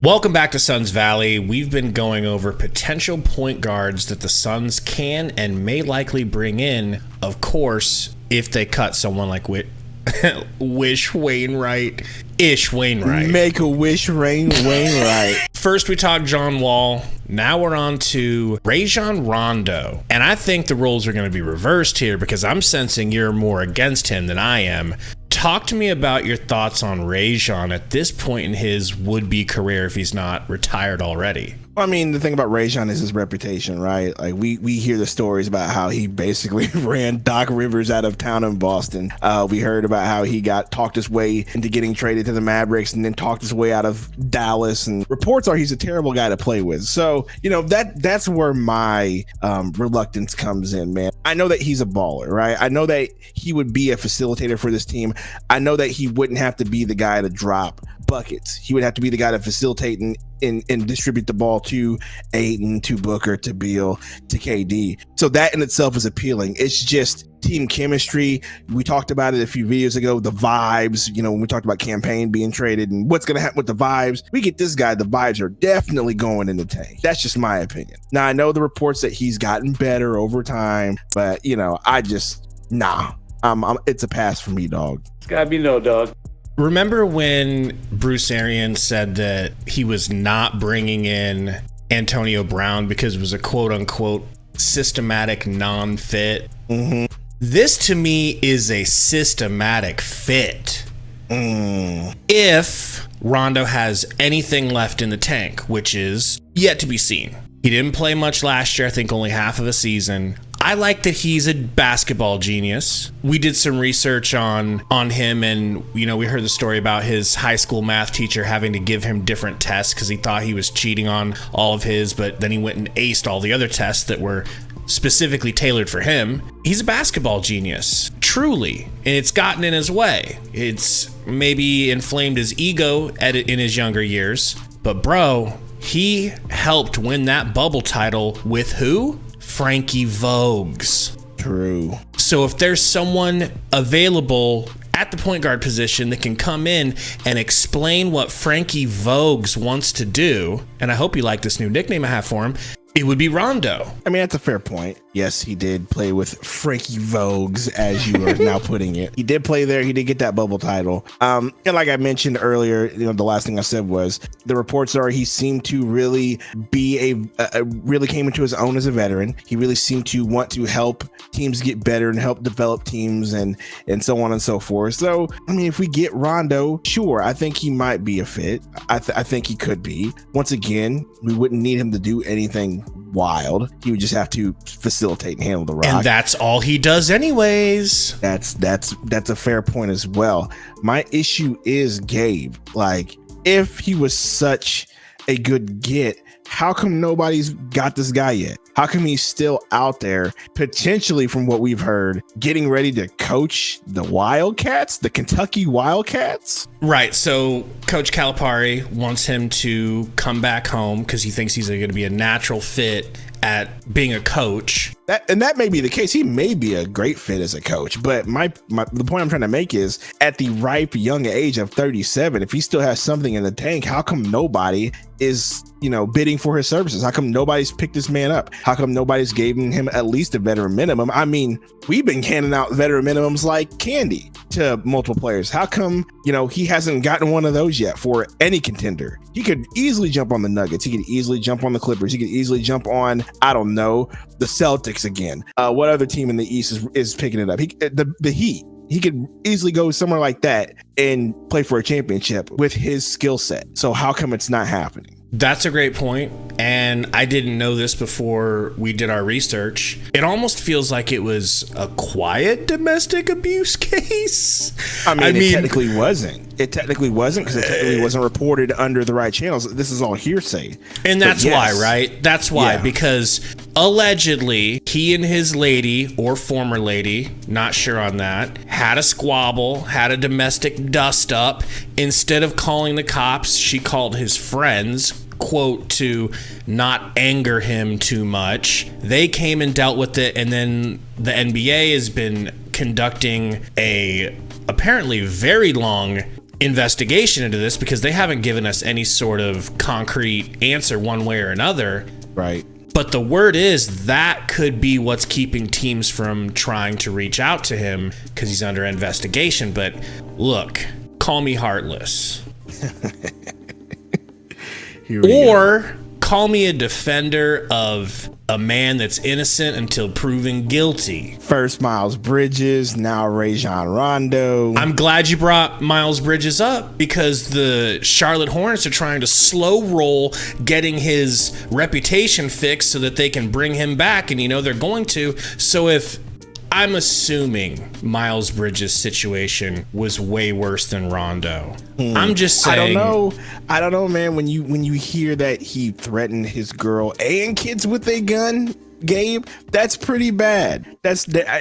Welcome back to Suns Valley. We've been going over potential point guards that the Suns can and may likely bring in, of course, if they cut someone like Wish Wainwright. Ish Wainwright. Make a wish, Wainwright. First, we talked John Wall. Now we're on to Rajon Rondo. And I think the roles are going to be reversed here because I'm sensing you're more against him than I am. Talk to me about your thoughts on Rajon at this point in his would-be career if he's not retired already. I mean, the thing about Rajon is his reputation, right? Like we hear the stories about how he basically ran Doc Rivers out of town in Boston. We heard about how he talked his way into getting traded to the Mavericks and then talked his way out of Dallas. And reports are he's a terrible guy to play with. So, that's where my reluctance comes in, man. I know that he's a baller, right? I know that he would be a facilitator for this team. I know that he wouldn't have to be the guy to drop buckets. He would have to be the guy to facilitate and distribute the ball to Ayton, to Booker, to Beal, to KD. So that in itself is appealing. It's just team chemistry. We talked about it a few videos ago, the vibes, when we talked about Campaign being traded and what's going to happen with the vibes. We get this guy, the vibes are definitely going in the tank. That's just my opinion. Now, I know the reports that he's gotten better over time, but, it's a pass for me, dog. It's got to be no, dog. Remember when Bruce Arians said that he was not bringing in Antonio Brown because it was a quote-unquote systematic non-fit? Mm-hmm. This, to me, is a systematic fit. If Rondo has anything left in the tank, which is yet to be seen. He didn't play much last year, I think only half of a season. I like that he's a basketball genius. We did some research on him, and we heard the story about his high school math teacher having to give him different tests because he thought he was cheating on all of his, but then he went and aced all the other tests that were specifically tailored for him. He's a basketball genius, truly, and it's gotten in his way. It's maybe inflamed his ego in his younger years, but bro, he helped win that bubble title with who? Frankie Vogts. True. So if there's someone available at the point guard position that can come in and explain what Frankie Vogts wants to do, and I hope you like this new nickname I have for him, it would be Rondo. I mean, that's a fair point. Yes, he did play with Frankie Vogts, as you are now putting it. He did play there. He did get that bubble title. And like I mentioned earlier, the last thing I said was the reports are he seemed to really be really came into his own as a veteran. He really seemed to want to help teams get better and help develop teams and so on and so forth. So, I mean, if we get Rondo, sure, I think he might be a fit. I think he could be. Once again, we wouldn't need him to do anything wild. He would just have to facilitate and handle the rock, and that's all he does anyways. That's a fair point as well. My issue is Gabe. Like, if he was such a good get, how come nobody's got this guy yet? How come he's still out there, potentially, from what we've heard, getting ready to coach the Wildcats, the Kentucky Wildcats? Right. So Coach Calipari wants him to come back home because he thinks he's going to be a natural fit at being a coach. That may be the case. He may be a great fit as a coach, but the point I'm trying to make is at the ripe young age of 37, if he still has something in the tank, how come nobody is bidding for his services? How come nobody's picked this man up? How come nobody's giving him at least a veteran minimum? I mean, we've been handing out veteran minimums like candy to multiple players. How come he hasn't gotten one of those yet for any contender? He could easily jump on the Nuggets. He could easily jump on the Clippers. He could easily jump on, I don't know, the Celtics again. What other team in the East is picking it up? The Heat. He could easily go somewhere like that and play for a championship with his skill set. So how come it's not happening? That's a great point, and I didn't know this before we did our research. It almost feels like it was a quiet domestic abuse case. I mean, it technically wasn't. It technically wasn't because it technically wasn't reported under the right channels. This is all hearsay. And that's why, right? That's why, because allegedly he and his lady or former lady, not sure on that, had a squabble, had a domestic dust up. Instead of calling the cops, she called his friends, quote, to not anger him too much. They came and dealt with it, and then the NBA has been conducting a apparently very long investigation into this because they haven't given us any sort of concrete answer one way or another. Right. But the word is that could be what's keeping teams from trying to reach out to him because he's under investigation. But look, call me heartless. Or call me a defender of a man that's innocent until proven guilty. First Miles Bridges, now Rajon Rondo. I'm glad you brought Miles Bridges up because the Charlotte Hornets are trying to slow roll getting his reputation fixed so that they can bring him back, and they're going to. So if I'm assuming Miles Bridges' situation was way worse than Rondo. I'm just saying. I don't know, man. When you hear that he threatened his girl and kids with a gun, Gabe, that's pretty bad.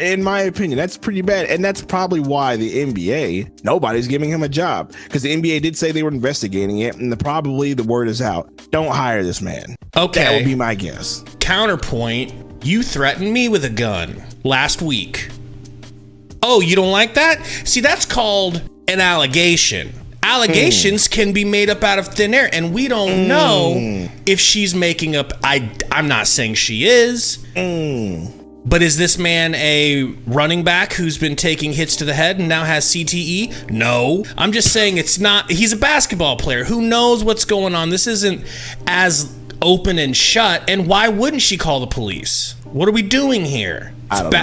In my opinion, that's pretty bad, and that's probably why the NBA, nobody's giving him a job, because the NBA did say they were investigating it, and probably the word is out. Don't hire this man. Okay, that would be my guess. Counterpoint. You threatened me with a gun last week. Oh, you don't like that? See, that's called an allegation. Allegations can be made up out of thin air, and we don't know if she's making up. I'm not saying she is. But is this man a running back who's been taking hits to the head and now has CTE? No. I'm just saying it's not. He's a basketball player. Who knows what's going on? This isn't as open and shut. And why wouldn't she call the police? What are we doing here? I don't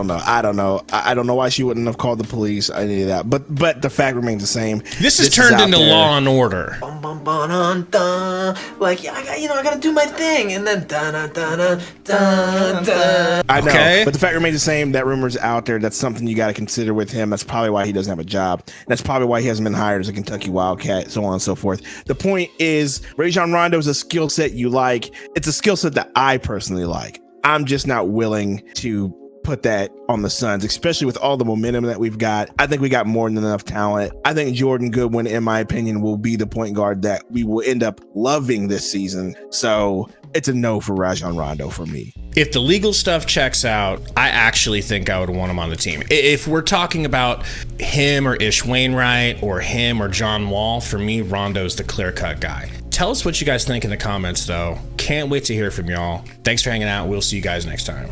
know. I don't know. I don't know why she wouldn't have called the police. Any of that. But the fact remains the same. This is turned into Law and Order. Like, I gotta do my thing, and then I know, okay. But the fact remains the same. That rumor's out there. That's something you got to consider with him. That's probably why he doesn't have a job. That's probably why he hasn't been hired as a Kentucky Wildcat, so on and so forth. The point is, Rajon Rondo is a skill set you like. It's a skill set that I personally like. I'm just not willing to put that on the Suns, especially with all the momentum that we've got. I think we got more than enough talent. I think Jordan Goodwin, in my opinion, will be the point guard that we will end up loving this season. So it's a no for Rajon Rondo for me. If the legal stuff checks out, I actually think I would want him on the team. If we're talking about him or Ish Wainwright or him or John Wall, for me, Rondo's the clear-cut guy. Tell us what you guys think in the comments, though. Can't wait to hear from y'all. Thanks for hanging out. We'll see you guys next time.